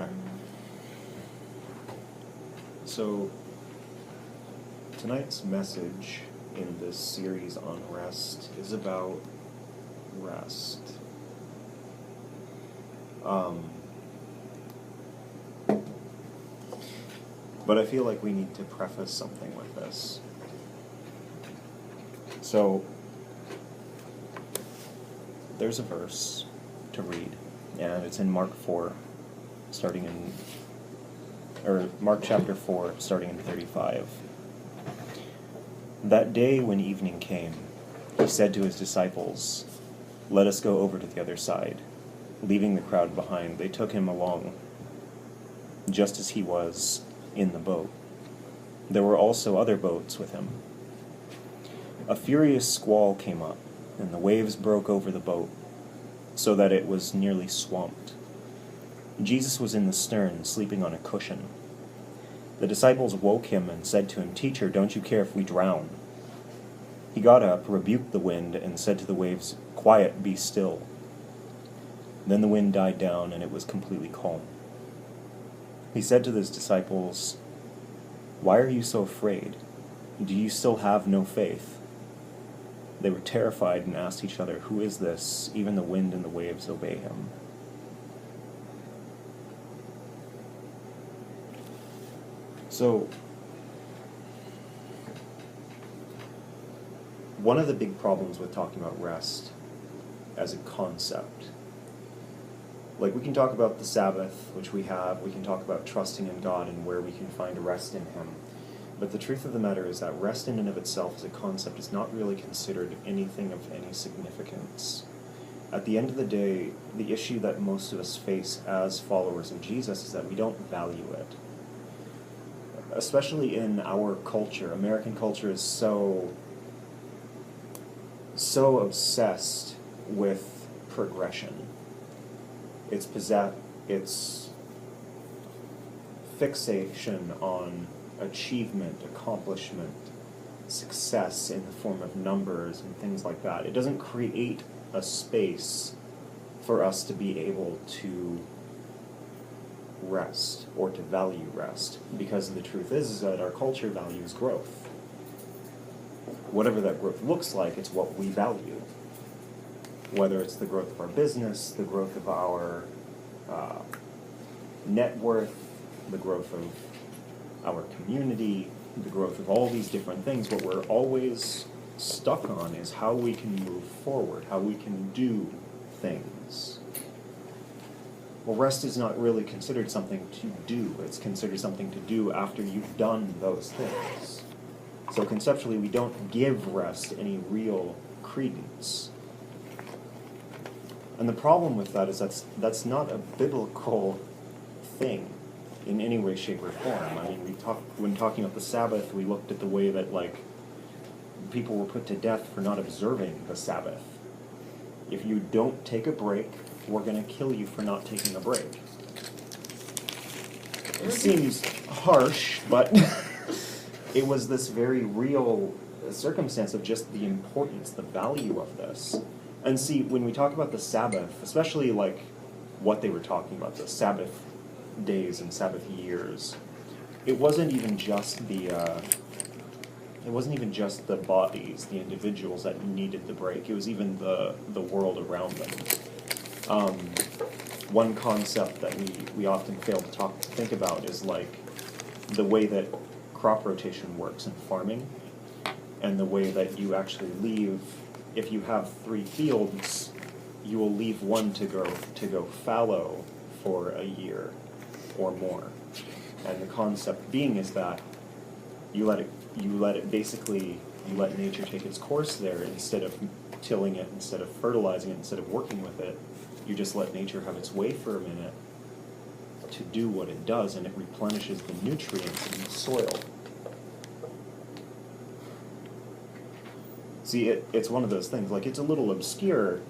Okay. So, tonight's message in this series on rest is about rest. But I feel like we need to preface something with this. So, there's a verse to read, and it's in Mark 4, Mark chapter 4, starting in 35. That day when evening came, he said to his disciples, "Let us go over to the other side." Leaving the crowd behind, they took him along, just as he was in the boat. There were also other boats with him. A furious squall came up, and the waves broke over the boat, so that it was nearly swamped. Jesus was in the stern, sleeping on a cushion. The disciples woke him and said to him, "Teacher, don't you care if we drown?" He got up, rebuked the wind, and said to the waves, "Quiet, be still." Then the wind died down, and it was completely calm. He said to his disciples, "Why are you so afraid? Do you still have no faith?" They were terrified and asked each other, "Who is this? Even the wind and the waves obey him." So, one of the big problems with talking about rest as a concept, like we can talk about the Sabbath, which we can talk about trusting in God and where we can find rest in Him. But the truth of the matter is that rest in and of itself as a concept is not really considered anything of any significance. At the end of the day, the issue that most of us face as followers of Jesus is that we don't value it. Especially in our culture, American culture is so obsessed with progression. Its fixation on achievement, accomplishment, success in the form of numbers and things like that. It doesn't create a space for us to be able to rest or to value rest, because the truth is that our culture values growth. Whatever that growth looks like, it's what we value. Whether it's the growth of our business, the growth of our net worth, the growth of our community, the growth of all these different things, what we're always stuck on is how we can move forward, how we can do things. Well, rest is not really considered something to do. It's considered something to do after you've done those things. So conceptually, we don't give rest any real credence. And the problem with that is that's not a biblical thing in any way, shape, or form. I mean, when talking about the Sabbath, we looked at the way that, people were put to death for not observing the Sabbath. If you don't take a break, we're going to kill you for not taking a break. It seems harsh, but it was this very real circumstance of just the importance, the value of this. And see, when we talk about the Sabbath, especially what they were talking about, the Sabbath days and Sabbath years, it wasn't even just the bodies, the individuals that needed the break. It was even the world around them. One concept that we often fail to think about is the way that crop rotation works in farming, and the way that you actually leave. If you have 3 fields, you will leave one to go fallow for a year or more. And the concept being is that you let nature take its course there. Instead of tilling it, instead of fertilizing it, instead of working with it, you just let nature have its way for a minute to do what it does, and it replenishes the nutrients in the soil. See, it's one of those things, it's a little obscure,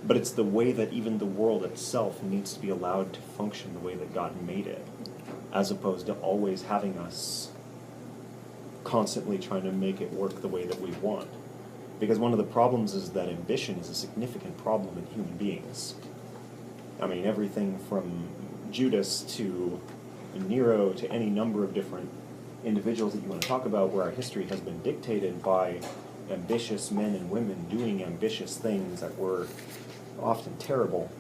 but it's the way that even the world itself needs to be allowed to function the way that God made it, as opposed to always having us constantly trying to make it work the way that we want. Because one of the problems is that ambition is a significant problem in human beings. I mean, everything from Judas to Nero to any number of different individuals that you want to talk about, where our history has been dictated by ambitious men and women doing ambitious things that were often terrible.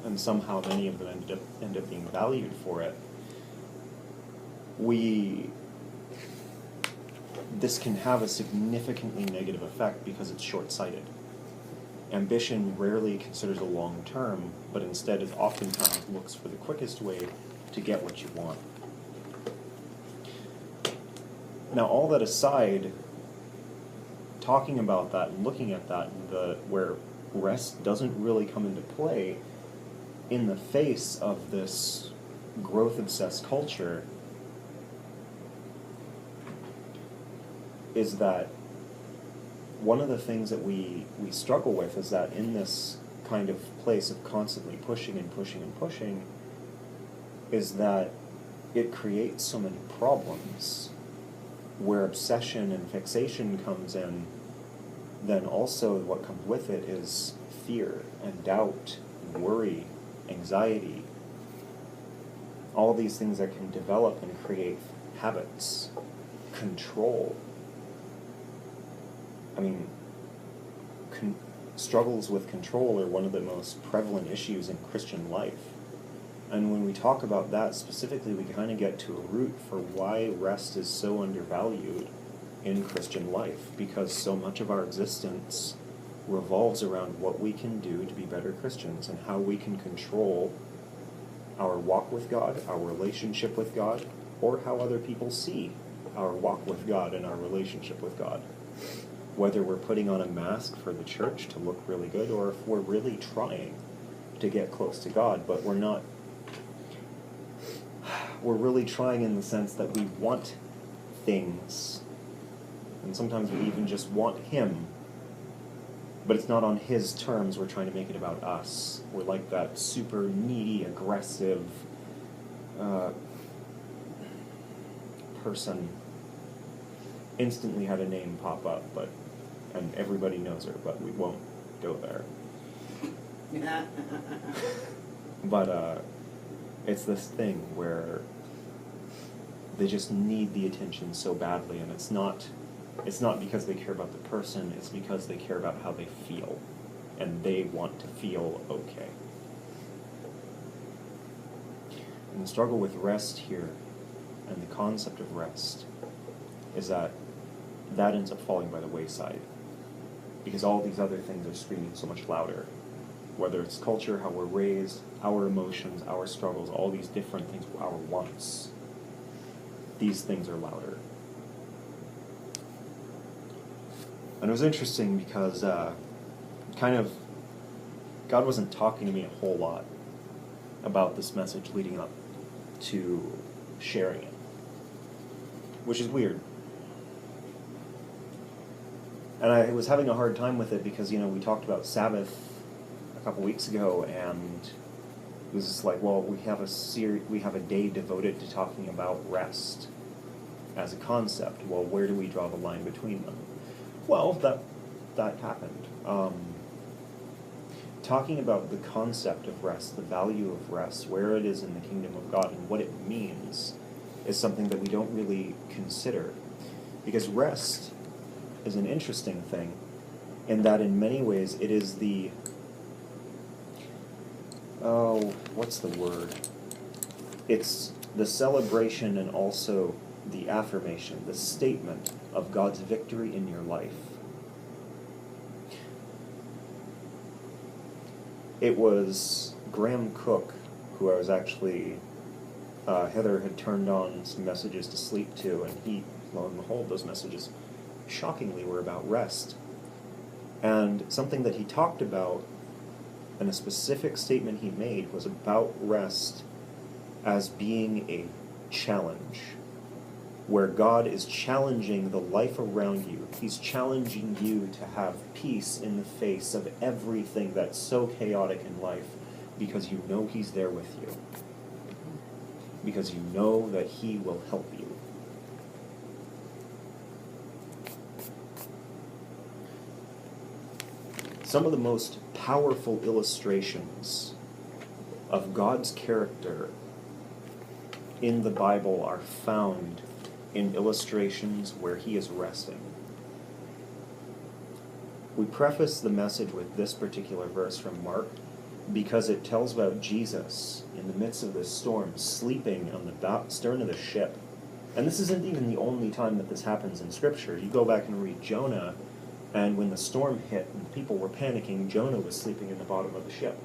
And somehow many of them end up being valued for it. This can have a significantly negative effect because it's short-sighted. Ambition rarely considers a long term, but instead it oftentimes looks for the quickest way to get what you want. Now, all that aside, talking about that and looking at that, where rest doesn't really come into play in the face of this growth-obsessed culture, is that one of the things that we struggle with is that in this kind of place of constantly pushing and pushing and pushing, is that it creates so many problems. Where obsession and fixation comes in, then also what comes with it is fear and doubt, and worry, anxiety, all these things that can develop and create habits, control. I mean, struggles with control are one of the most prevalent issues in Christian life. And when we talk about that specifically, we kind of get to a root for why rest is so undervalued in Christian life, because so much of our existence revolves around what we can do to be better Christians and how we can control our walk with God, our relationship with God, or how other people see our walk with God and our relationship with God. Whether we're putting on a mask for the church to look really good, or if we're really trying to get close to God, but we're not. We're really trying in the sense that we want things, and sometimes we even just want Him, but it's not on His terms. We're trying to make it about us. We're like that super needy, aggressive person. Instantly had a name pop up, and everybody knows her, but we won't go there. But it's this thing where they just need the attention so badly, and it's not because they care about the person, it's because they care about how they feel, and they want to feel okay. And the struggle with rest here, and the concept of rest, is that ends up falling by the wayside, because all these other things are screaming so much louder. Whether it's culture, how we're raised, our emotions, our struggles, all these different things, our wants, these things are louder. And it was interesting because God wasn't talking to me a whole lot about this message leading up to sharing it, which is weird. And I was having a hard time with it because, we talked about Sabbath a couple weeks ago, and it was just like, well, we have a day devoted to talking about rest as a concept. Well, where do we draw the line between them? Well, that happened. Talking about the concept of rest, the value of rest, where it is in the kingdom of God, and what it means, is something that we don't really consider. Because rest is an interesting thing in that in many ways it is what's the word? It's the celebration and also the affirmation, the statement of God's victory in your life. It was Graham Cook, who I was actually, Heather had turned on some messages to sleep to, and he, lo and behold, those messages shockingly were about rest. And something that he talked about, and a specific statement he made, was about rest as being a challenge, where God is challenging the life around you. He's challenging you to have peace in the face of everything that's so chaotic in life, because you know He's there with you, because you know that He will help you. Some of the most powerful illustrations of God's character in the Bible are found in illustrations where he is resting. We preface the message with this particular verse from Mark because it tells about Jesus in the midst of this storm sleeping on the stern of the ship. And this isn't even the only time that this happens in Scripture. You go back and read Jonah, and when the storm hit and people were panicking, Jonah was sleeping in the bottom of the ship.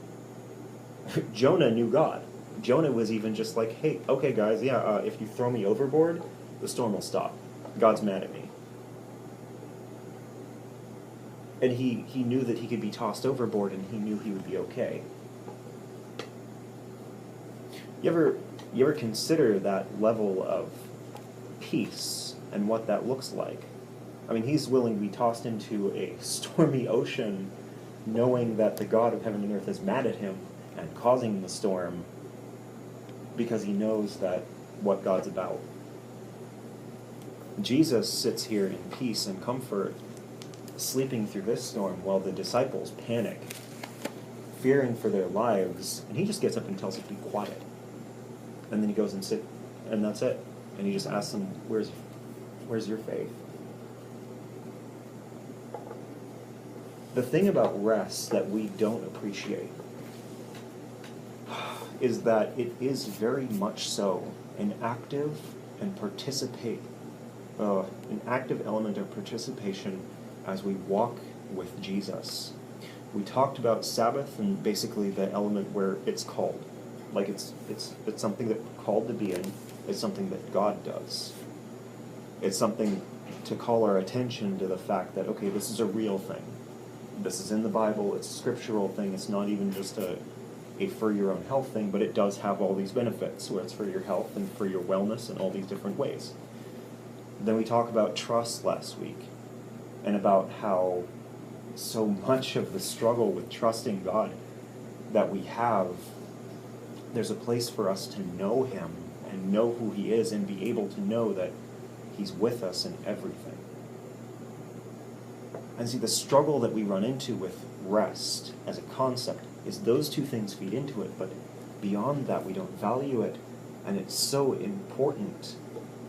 Jonah knew God. Jonah was even just like, hey, okay guys, if you throw me overboard, the storm will stop. God's mad at me. And he knew that he could be tossed overboard, and he knew he would be okay. You ever consider that level of peace and what that looks like? I mean, he's willing to be tossed into a stormy ocean, knowing that the God of heaven and earth is mad at him and causing the storm, because he knows that what God's about. Jesus sits here in peace and comfort, sleeping through this storm, while the disciples panic, fearing for their lives, and he just gets up and tells them to be quiet. And then he goes and sits, and that's it. And he just asks them, where's your faith? The thing about rest that we don't appreciate is that it is very much so an active element of participation as we walk with Jesus. We talked about Sabbath and basically the element where it's called. Like it's something that we're called to be in. It's something that God does. It's something to call our attention to the fact that, okay, this is a real thing. This is in the Bible, it's a scriptural thing, it's not even just a for your own health thing, but it does have all these benefits, where it's for your health and for your wellness in all these different ways. Then we talked about trust last week, and about how so much of the struggle with trusting God that we have, there's a place for us to know him and know who he is and be able to know that he's with us in everything. And see, the struggle that we run into with rest as a concept is those two things feed into it, but beyond that we don't value it, and it's so important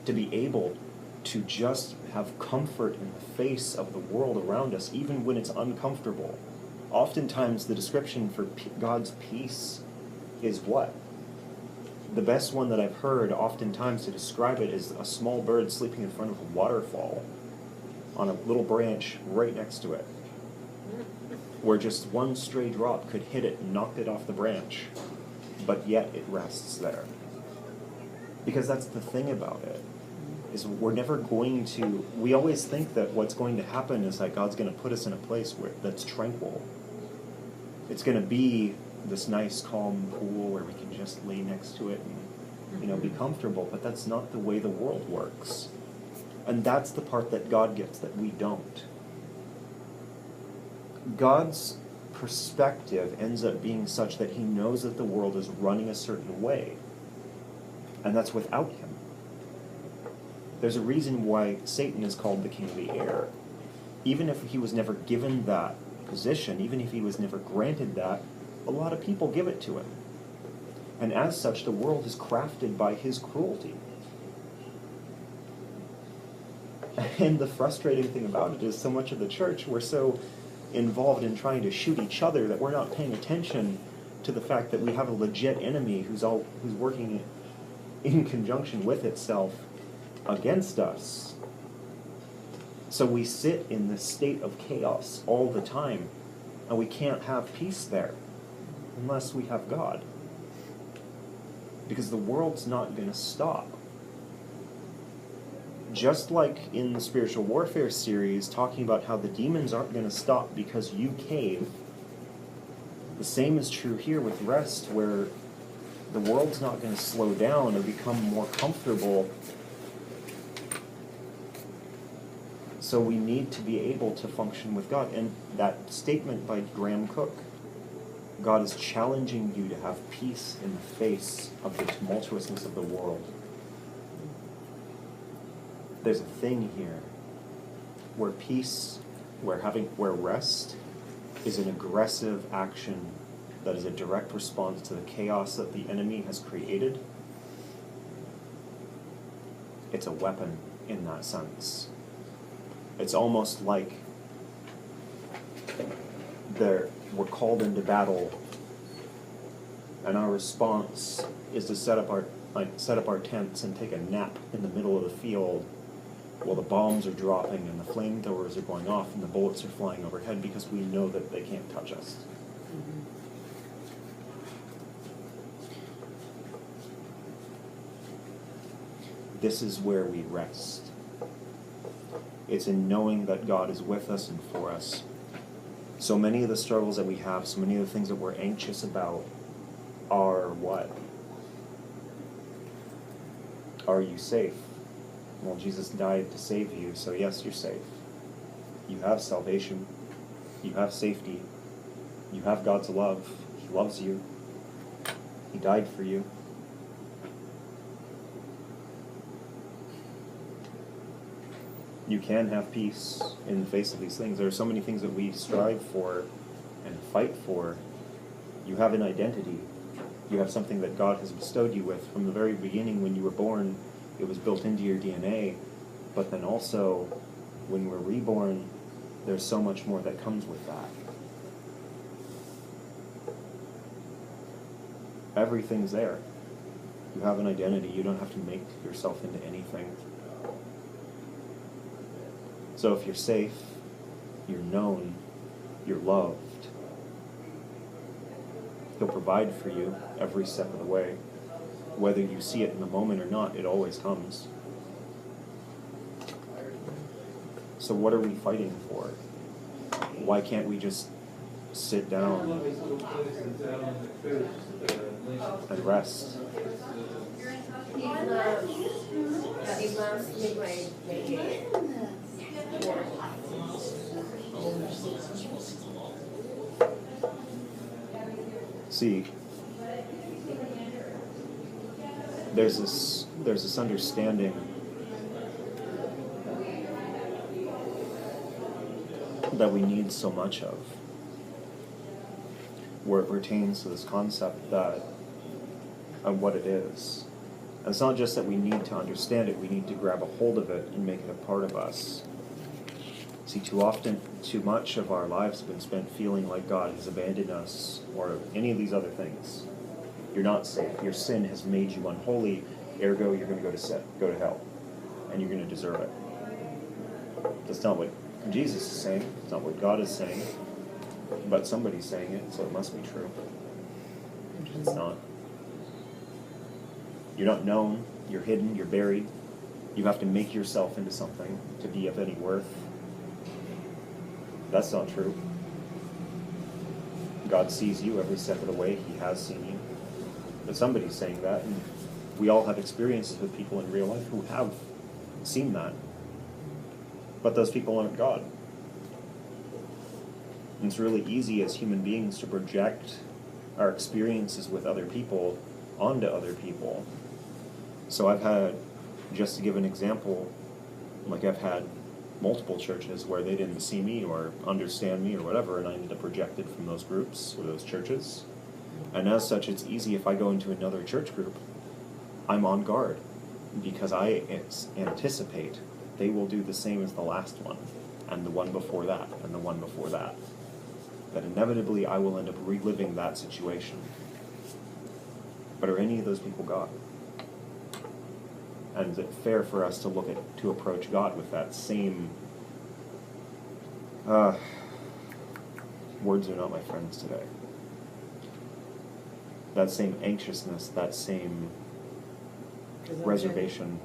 to be able to just have comfort in the face of the world around us, even when it's uncomfortable. Oftentimes the description for God's peace is what? The best one that I've heard oftentimes to describe it is a small bird sleeping in front of a waterfall on a little branch right next to it, where just one stray drop could hit it and knock it off the branch, but yet it rests there. Because that's the thing about it, is we're never going to, we always think that what's going to happen is that God's going to put us in a place that's tranquil. It's going to be this nice, calm pool where we can just lay next to it and, be comfortable, but that's not the way the world works. And that's the part that God gets that we don't. God's perspective ends up being such that he knows that the world is running a certain way, and that's without him. There's a reason why Satan is called the king of the air. Even if he was never given that position, even if he was never granted that, a lot of people give it to him. And as such, the world is crafted by his cruelty. And the frustrating thing about it is so much of the church, we're so involved in trying to shoot each other that we're not paying attention to the fact that we have a legit enemy who's working in conjunction with itself against us. So we sit in this state of chaos all the time, and we can't have peace there unless we have God. Because the world's not going to stop. Just like in the Spiritual Warfare series, talking about how the demons aren't going to stop because you cave, the same is true here with rest, where the world's not going to slow down or become more comfortable. So we need to be able to function with God. And that statement by Graham Cook, God is challenging you to have peace in the face of the tumultuousness of the world. There's a thing here where peace, where rest is an aggressive action that is a direct response to the chaos that the enemy has created, it's a weapon in that sense. It's almost like we're called into battle, and our response is to set up our tents and take a nap in the middle of the field while the bombs are dropping and the flamethrowers are going off and the bullets are flying overhead, because we know that they can't touch us. This is where we rest. It's in knowing that God is with us and for us. So many of the struggles that we have, so many of the things that we're anxious about are what? Are you safe? Well, Jesus died to save you, so yes, you're safe. You have salvation. You have safety. You have God's love. He loves you. He died for you. You can have peace in the face of these things. There are so many things that we strive for and fight for. You have an identity. You have something that God has bestowed you with. From the very beginning when you were born, it was built into your DNA. But then also, when we're reborn, there's so much more that comes with that. Everything's there. You have an identity. You don't have to make yourself into anything. So if you're safe, you're known, you're loved, He'll provide for you every step of the way. Whether you see it in the moment or not, it always comes. So what are we fighting for? Why can't we just sit down and rest? These lamps make my day. See, there's this understanding that we need so much of, where it pertains to this concept of what it is. And it's not just that we need to understand it, we need to grab a hold of it and make it a part of us. See, too often, too much of our lives have been spent feeling like God has abandoned us, or any of these other things. You're not safe. Your sin has made you unholy, ergo you're going to go to hell, and you're going to deserve it. That's not what Jesus is saying. It's not what God is saying. But somebody's saying it, so it must be true. It's not. You're not known. You're hidden. You're buried. You have to make yourself into something to be of any worth. That's not true. God sees you every step of the way. He has seen you. But somebody's saying that, and we all have experiences with people in real life who have seen that. But those people aren't God. And it's really easy as human beings to project our experiences with other people onto other people. So I've had, just to give an example, like I've had multiple churches where they didn't see me or understand me or whatever, and I ended up rejected from those groups or those churches. And as such, it's easy if I go into another church group, I'm on guard because I anticipate they will do the same as the last one, and the one before that, and the one before that. That inevitably I will end up reliving that situation. But are any of those people God? And is it fair for us to approach God with that same words are not my friends today. That same anxiousness, that same reservation.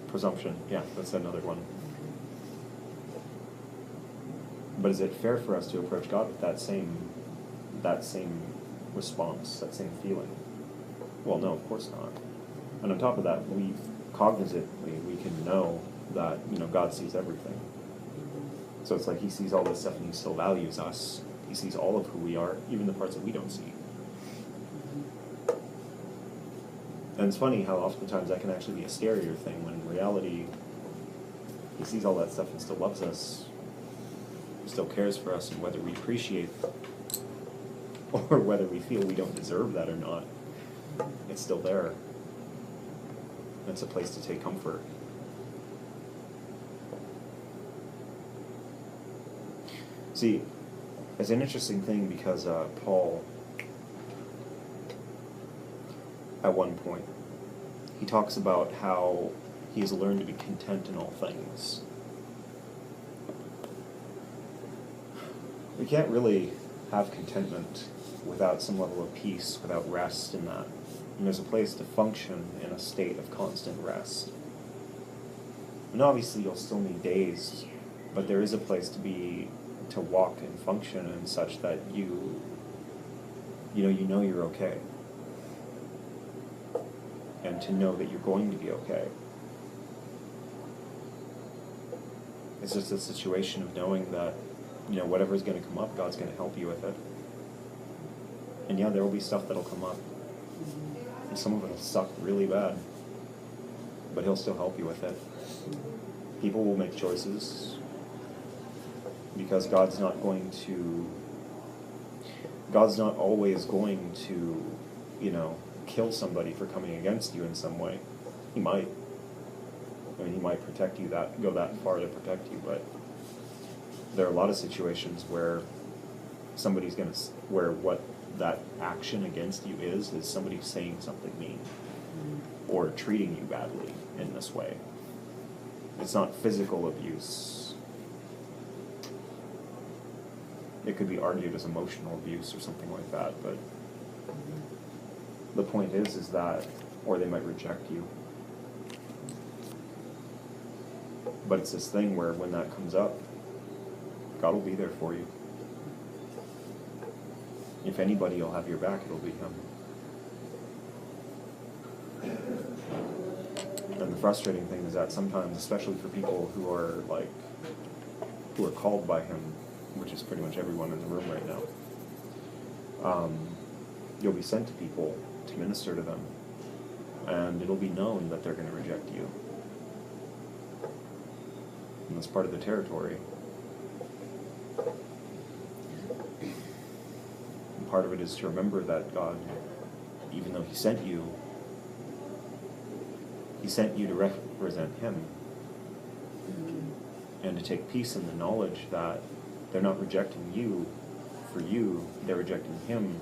Presumption, yeah, that's another one. But is it fair for us to approach God with that same response, that same feeling? Well, no, of course not. And on top of that, we cognizantly we can know that God sees everything. So it's like He sees all this stuff and He still values us. He sees all of who we are, even the parts that we don't see. And it's funny how oftentimes that can actually be a scarier thing, when in reality He sees all that stuff and still loves us. still cares for us, and whether we appreciate or whether we feel we don't deserve that or not, it's still there. It's a place to take comfort. See, it's an interesting thing because Paul, at one point, he talks about how he has learned to be content in all things. We can't really have contentment without some level of peace, without rest in that. And there's a place to function in a state of constant rest. And obviously you'll still need days, but there is a place to walk and function in such that you know you're okay. And to know that you're going to be okay. It's just a situation of knowing that, whatever's going to come up, God's going to help you with it. And yeah, there will be stuff that'll come up. And some of it will suck really bad. But He'll still help you with it. People will make choices. Because God's not always going to, kill somebody for coming against you in some way. He might. He might protect you, go that far to protect you, but there are a lot of situations where where what that action against you is somebody saying something mean or treating you badly in this way. It's not physical abuse. It could be argued as emotional abuse or something like that, but the point is that, or they might reject you. But it's this thing where when that comes up, God will be there for you. If anybody will have your back, it'll be Him. And the frustrating thing is that sometimes, especially for people who are called by Him, which is pretty much everyone in the room right now, you'll be sent to people to minister to them, and it'll be known that they're going to reject you. And that's part of the territory. And part of it is to remember that God, even though He sent you to represent Him. And to take peace in the knowledge that they're not rejecting you for you, they're rejecting Him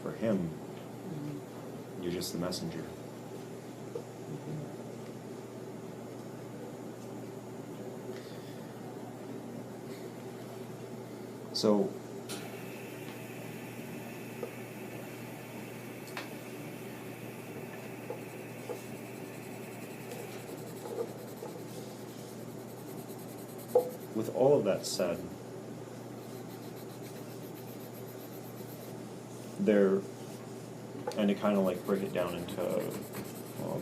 for Him. You're just the messenger. So, with all of that said, and to kind of break it down into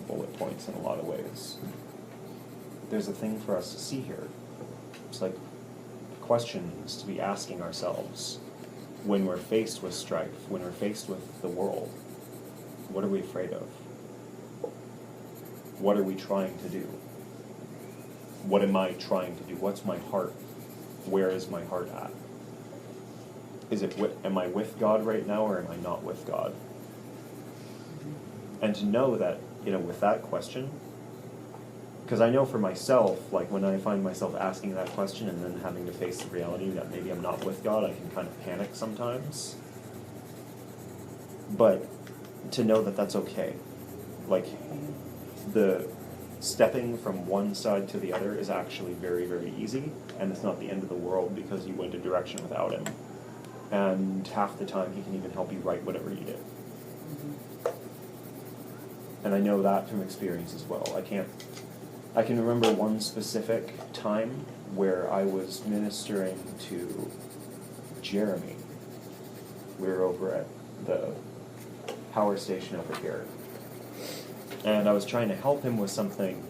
bullet points in a lot of ways, there's a thing for us to see here. It's questions to be asking ourselves when we're faced with strife, when we're faced with the world. What are we afraid of? What are we trying to do? What am I trying to do? What's my heart? Where is my heart at? Am I with God right now, or am I not with God? And to know that, with that question, because I know for myself, when I find myself asking that question and then having to face the reality that maybe I'm not with God, I can kind of panic sometimes. But to know that that's okay. The stepping from one side to the other is actually very, very easy, and it's not the end of the world because you went a direction without Him. And half the time He can even help you write whatever you did. And I know that from experience as well. I can remember one specific time where I was ministering to Jeremy. We were over at the power station over here. And I was trying to help him with something,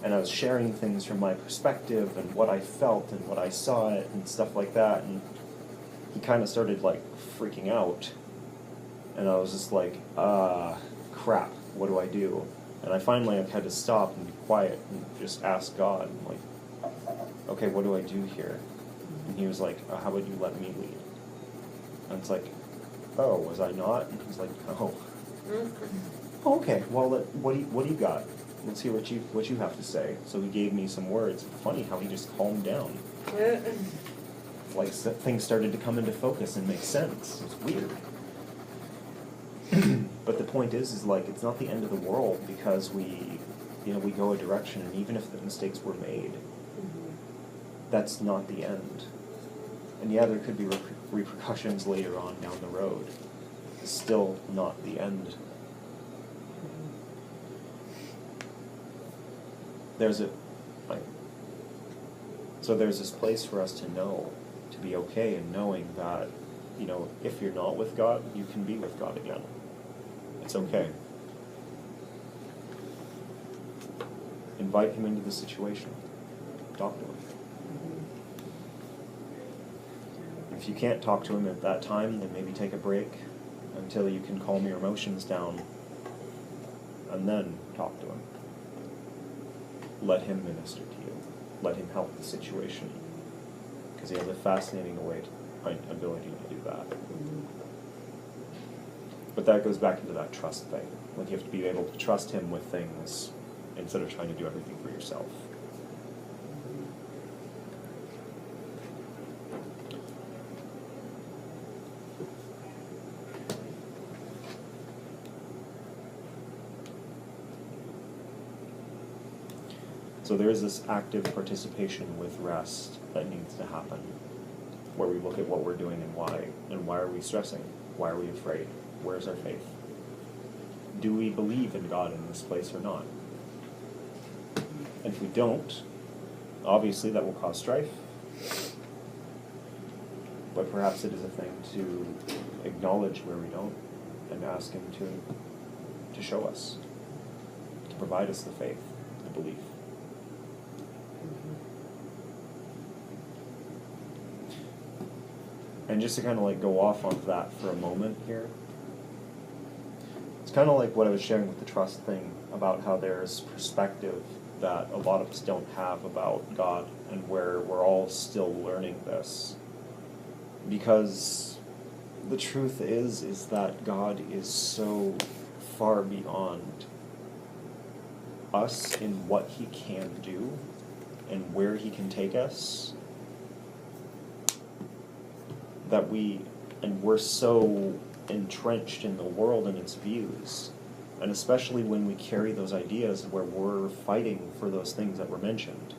and I was sharing things from my perspective and what I felt and what I saw and stuff like that, and he kind of started freaking out. And I was just crap, what do I do? And I finally had to stop and be quiet and just ask God, okay, what do I do here? And he was like, how would you let me lead? And it's like, oh, was I not? And he's like, oh. Oh, okay, well, what do you got? Let's hear what you have to say. So he gave me some words. Funny how he just calmed down. Like things started to come into focus and make sense. It's weird. But the point is like it's not the end of the world because we go a direction, and even if the mistakes were made, that's not the end. And yeah, there could be repercussions later on down the road. It's still not the end. There's this place for us to know, to be okay in knowing that, if you're not with God, you can be with God again. It's okay. Invite him into the situation. Talk to him. If you can't talk to him at that time, then maybe take a break until you can calm your emotions down, and then talk to him. Let him minister to you. Let him help the situation, because he has a fascinating ability to do that. But that goes back into that trust thing. Like you have to be able to trust him with things instead of trying to do everything for yourself. So there is this active participation with rest that needs to happen, where we look at what we're doing and why are we stressing? Why are we afraid? Where's our faith? Do we believe in God in this place or not? And if we don't, obviously that will cause strife, but perhaps it is a thing to acknowledge where we don't and ask him to show us, to provide us the faith, the belief. And just to kind of like go off on that for a moment here, it's kind of like what I was sharing with the trust thing about how there's perspective that a lot of us don't have about God, and where we're all still learning this. Because the truth is that God is so far beyond us in what he can do and where he can take us, that we're so entrenched in the world and its views, and especially when we carry those ideas where we're fighting for those things that were mentioned,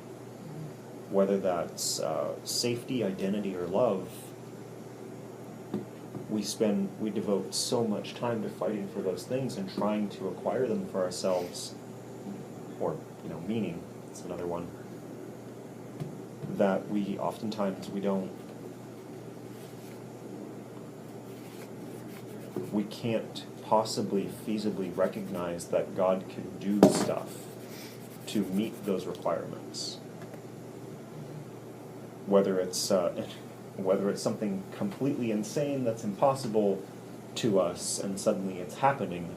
whether that's safety, identity, or love. We devote so much time to fighting for those things and trying to acquire them for ourselves, or meaning, it's another one, that we can't possibly feasibly recognize that God can do stuff to meet those requirements. Whether it's something completely insane that's impossible to us and suddenly it's happening,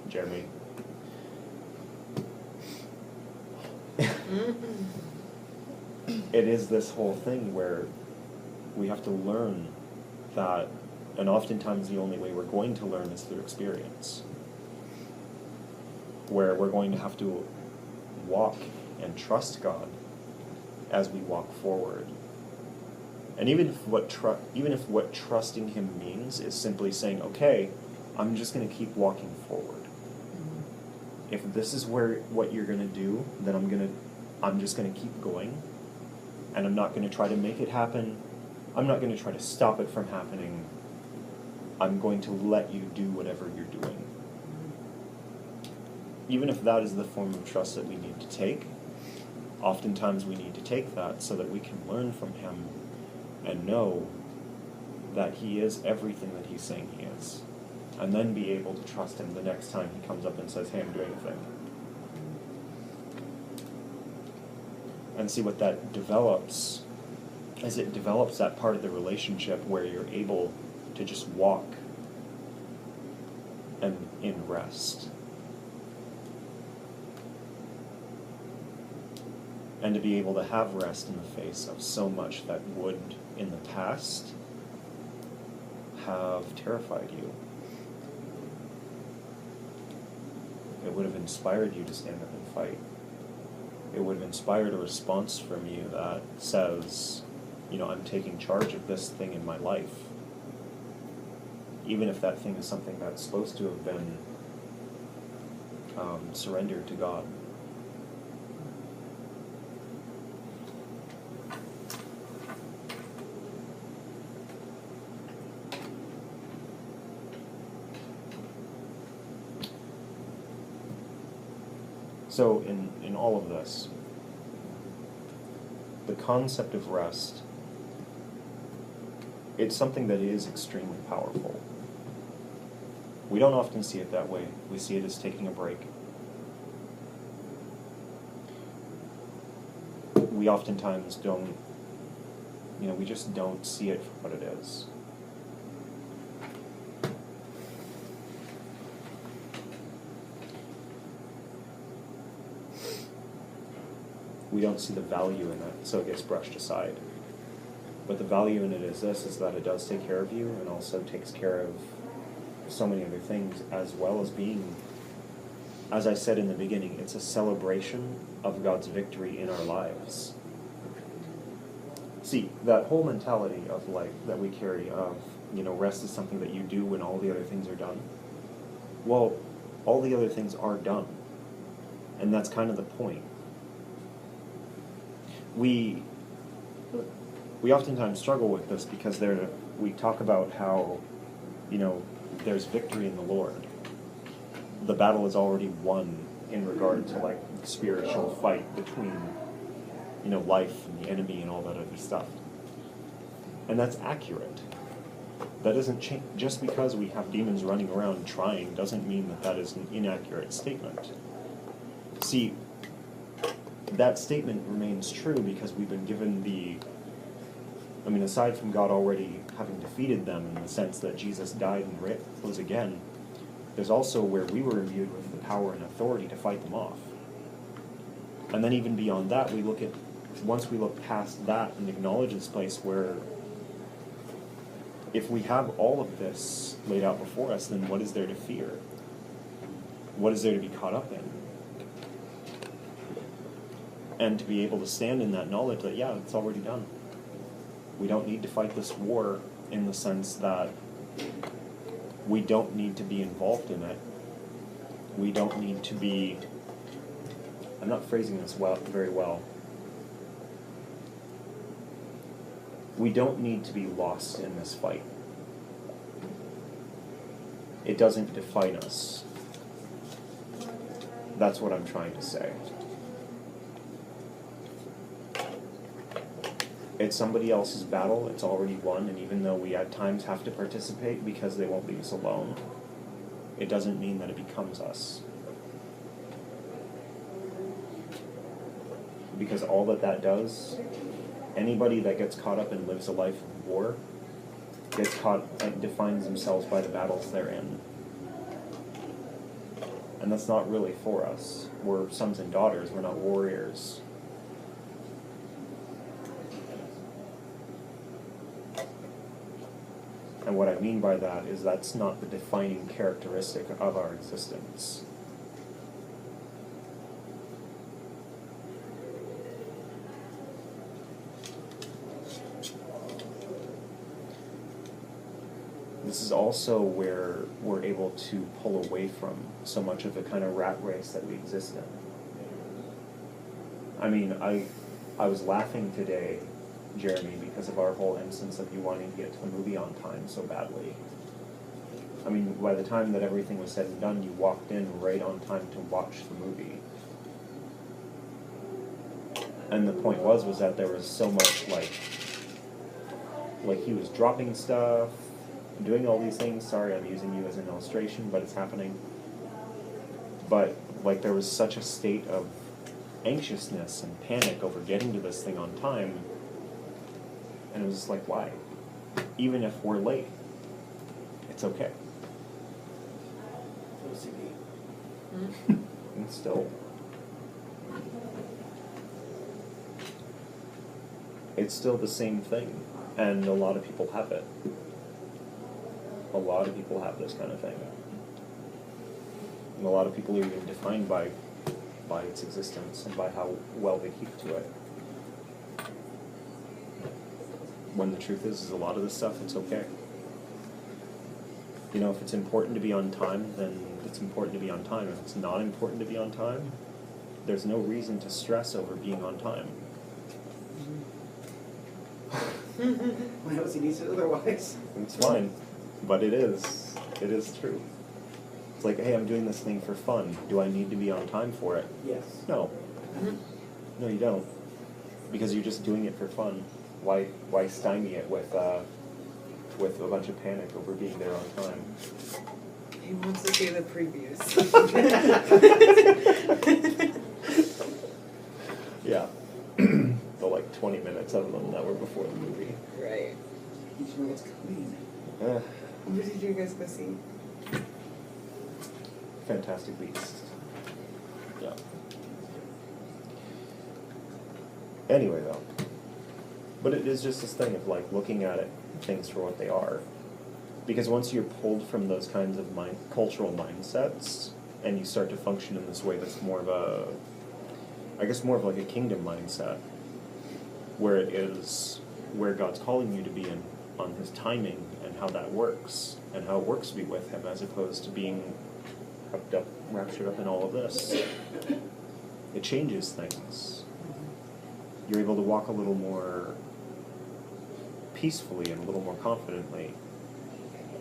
Jeremy. It is this whole thing where we have to learn that, and oftentimes the only way we're going to learn is through experience, where we're going to have to walk and trust God as we walk forward. And even if what trusting him means is simply saying, okay, I'm just going to keep walking forward. If this is what you're going to do, then I'm just going to keep going, and I'm not going to try to make it happen. I'm not going to try to stop it from happening. I'm going to let you do whatever you're doing. Even if that is the form of trust that we need to take, oftentimes we need to take that so that we can learn from him and know that he is everything that he's saying he is, and then be able to trust him the next time he comes up and says, hey, I'm doing a thing. And see what that develops, as it develops that part of the relationship where you're able to just walk and in rest. and to be able to have rest in the face of so much that would, in the past, have terrified you. It would have inspired you to stand up and fight. It would have inspired a response from you that says, I'm taking charge of this thing in my life. Even if that thing is something that's supposed to have been surrendered to God. So in all of this, the concept of rest, it's something that is extremely powerful. We don't often see it that way. We see it as taking a break. We oftentimes don't, we just don't see it for what it is. We don't see the value in it, so it gets brushed aside. But the value in it is that it does take care of you and also takes care of so many other things, as well as being, as I said in the beginning, it's a celebration of God's victory in our lives. See, that whole mentality of that we carry of, rest is something that you do when all the other things are done. Well, all the other things are done. And that's kind of the point. We oftentimes struggle with this because we talk about how, there's victory in the Lord. The battle is already won in regard to the spiritual fight between, life and the enemy and all that other stuff. And that's accurate. That doesn't change. Just because we have demons running around trying doesn't mean that is an inaccurate statement. See, that statement remains true because we've been given aside from God already having defeated them in the sense that Jesus died and rose again, there's also where we were imbued with the power and authority to fight them off. And then even beyond that, once we look past that and acknowledge this place where if we have all of this laid out before us, then what is there to fear? What is there to be caught up in? And to be able to stand in that knowledge that, it's already done. We don't need to fight this war in the sense that we don't need to be involved in it. We don't need to be, I'm not phrasing this very well. We don't need to be lost in this fight. It doesn't define us. That's what I'm trying to say. It's somebody else's battle, it's already won, and even though we at times have to participate because they won't leave us alone, it doesn't mean that it becomes us. Because all that does, anybody that gets caught up and lives a life of war, defines themselves by the battles they're in. And that's not really for us. We're sons and daughters, we're not warriors. And what I mean by that is that's not the defining characteristic of our existence. This is also where we're able to pull away from so much of the kind of rat race that we exist in. I was laughing today, Jeremy, because of our whole instance of you wanting to get to the movie on time so badly. By the time that everything was said and done, you walked in right on time to watch the movie. And the point was that there was so much, he was dropping stuff, doing all these things. Sorry, I'm using you as an illustration, but it's happening. But, there was such a state of anxiousness and panic over getting to this thing on time. And it was just why? Even if we're late, it's okay. Mm-hmm. And still. it's still the same thing, and a lot of people have it. A lot of people have this kind of thing. And a lot of people are even defined by its existence and by how well they keep to it. When the truth is a lot of this stuff, it's okay. You know, if it's important to be on time, then it's important to be on time. If it's not important to be on time, there's no reason to stress over being on time. My OCD says otherwise. It's fine, but it is true. It's like, hey, I'm doing this thing for fun. Do I need to be on time for it? Yes. No. No, you don't. Because you're just doing it for fun. Why stymie it with a bunch of panic over being there on time? He wants to see the previews. Yeah. The like 20 minutes of them that were before the movie. Right. Each one gets clean. What did you guys go see? Fantastic Beasts. Yeah. Anyway, though. But it is just this thing of like looking at it, things for what they are. Because once you're pulled from those kinds of cultural mindsets, and you start to function in this way that's more of a, I guess more of like a kingdom mindset, where it is where God's calling you to be in on His timing and how that works, and how it works to be with Him, as opposed to being raptured up in all of this. It changes things. You're able to walk a little more peacefully and a little more confidently,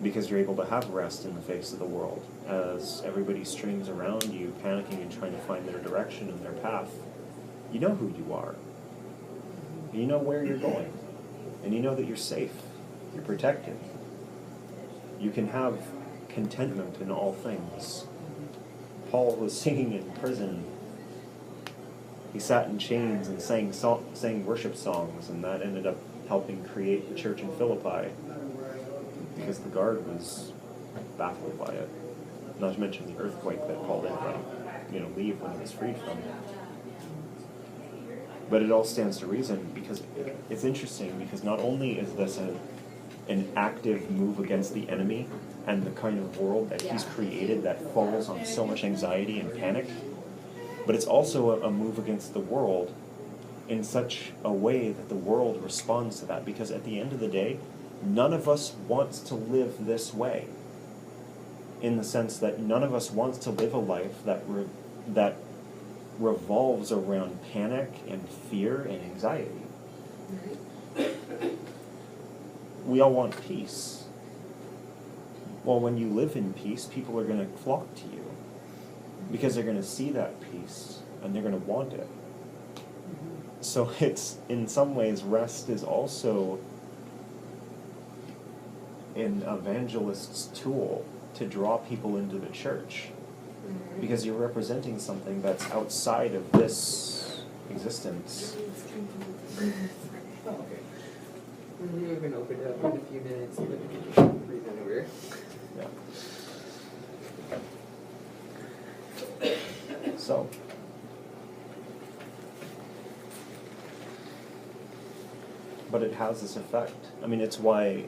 because you're able to have rest in the face of the world. As everybody streams around you, panicking and trying to find their direction and their path, you know who you are. You know where you're going. And you know that you're safe. You're protected. You can have contentment in all things. Paul was singing in prison. He sat in chains and sang worship songs, and that ended up helping create the church in Philippi, because the guard was baffled by it. Not to mention the earthquake that Paul didn't leave when he was freed from. But it all stands to reason, because it's interesting, because not only is this an active move against the enemy and the kind of world that he's created that falls on so much anxiety and panic, but it's also a move against the world in such a way that the world responds to that. Because at the end of the day, none of us wants to live this way. In the sense that none of us wants to live a life that revolves around panic and fear and anxiety. We all want peace. Well, when you live in peace, people are going to flock to you, because they're going to see that peace and they're going to want it. So it's, in some ways, rest is also an evangelist's tool to draw people into the church, because you're representing something that's outside of this existence. Oh, okay. We're going to open it up in a few minutes, but we can breathe in over. Yeah. So, but it has this effect. I mean, it's why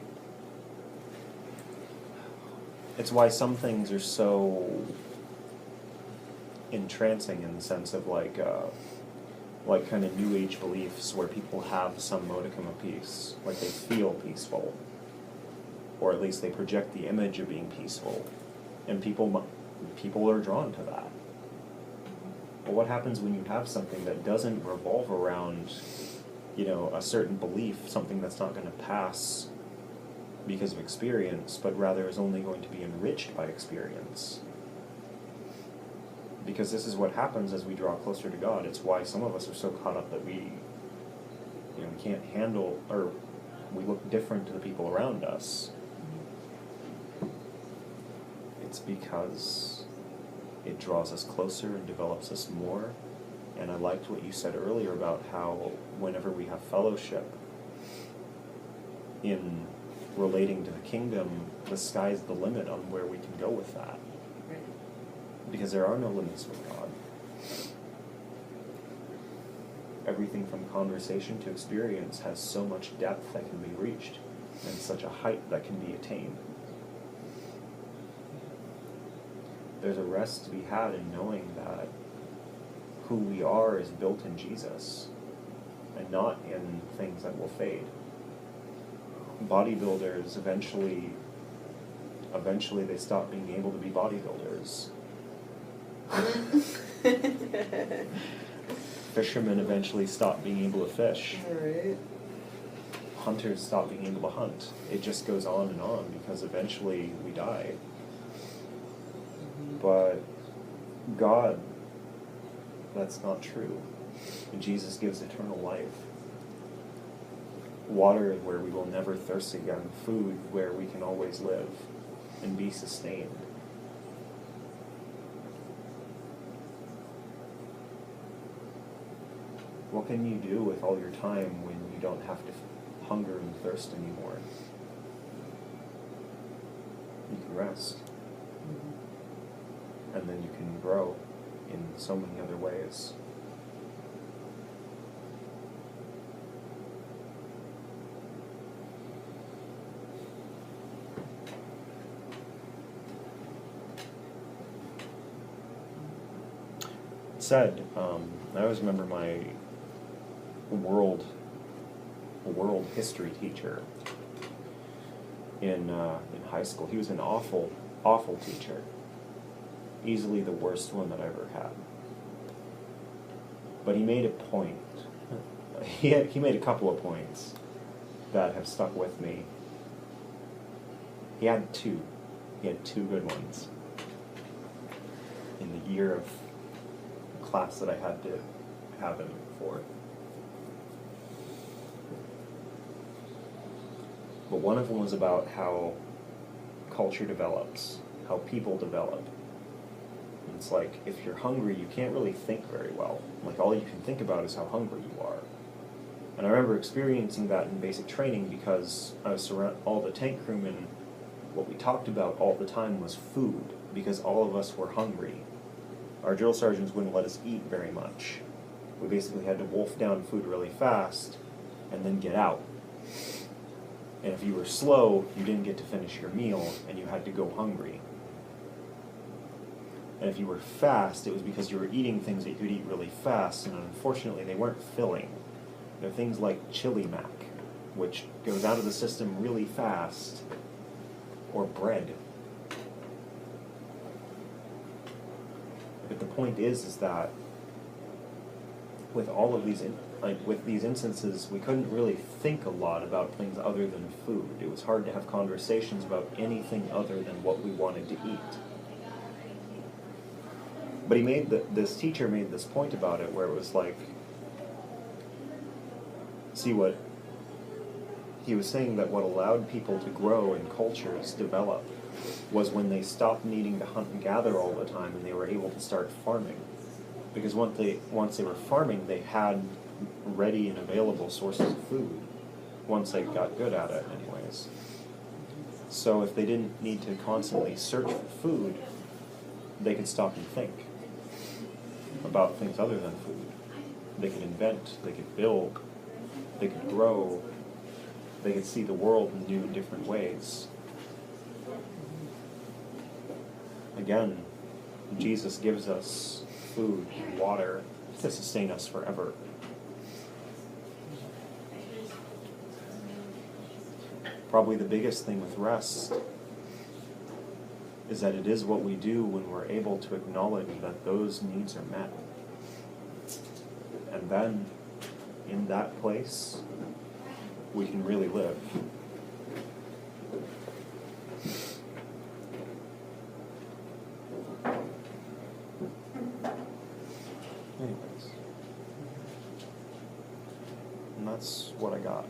some things are so entrancing, in the sense of like kind of New Age beliefs, where people have some modicum of peace, like they feel peaceful, or at least they project the image of being peaceful, and people are drawn to that. But what happens when you have something that doesn't revolve around, a certain belief, something that's not going to pass because of experience, but rather is only going to be enriched by experience? Because this is what happens as we draw closer to God. It's why some of us are so caught up that we can't handle, or we look different to the people around us. It's because it draws us closer and develops us more. And I liked what you said earlier about how whenever we have fellowship in relating to the kingdom, the sky's the limit on where we can go with that. Because there are no limits with God. everything from conversation to experience has so much depth that can be reached and such a height that can be attained. There's a rest to be had in knowing that who we are is built in Jesus and not in things that will fade. Bodybuilders eventually they stop being able to be bodybuilders. Fishermen eventually stop being able to fish. Alright. Hunters stop being able to hunt. It just goes on and on because eventually we die. But God, that's not true. Jesus gives eternal life. Water where we will never thirst again. Food where we can always live and be sustained. What can you do with all your time when you don't have to hunger and thirst anymore? You can rest. And then you can grow in so many other ways. Said, I always remember my world history teacher in high school. He was an awful teacher. Easily the worst one that I ever had. But he made a point. He made a couple of points that have stuck with me. He had two good ones in the year of class that I had to have him for. But one of them was about how culture develops, how people develop. And it's like, if you're hungry, you can't really think very well. Like, all you can think about is how hungry you are. And I remember experiencing that in basic training because I was surrounded, all the tank crewmen, what we talked about all the time was food, because all of us were hungry. Our drill sergeants wouldn't let us eat very much. We basically had to wolf down food really fast and then get out. And if you were slow, you didn't get to finish your meal and you had to go hungry. And if you were fast, it was because you were eating things that you could eat really fast, and unfortunately they weren't filling. They're things like chili mac, which goes out of the system really fast, or bread. But the point is that with all of these, with these instances, we couldn't really think a lot about things other than food. It was hard to have conversations about anything other than what we wanted to eat. But this teacher made this point about it where it was like, see, what he was saying, that what allowed people to grow and cultures develop was when they stopped needing to hunt and gather all the time and they were able to start farming. Because once they were farming, they had ready and available sources of food, once they got good at it anyways. So if they didn't need to constantly search for food, they could stop and think about things other than food. They could invent, they could build, they could grow, they could see the world in new, different ways. Again, Jesus gives us food and water to sustain us forever. Probably the biggest thing with rest is that it is what we do when we're able to acknowledge that those needs are met. And then, in that place, we can really live. Anyways. And that's what I got.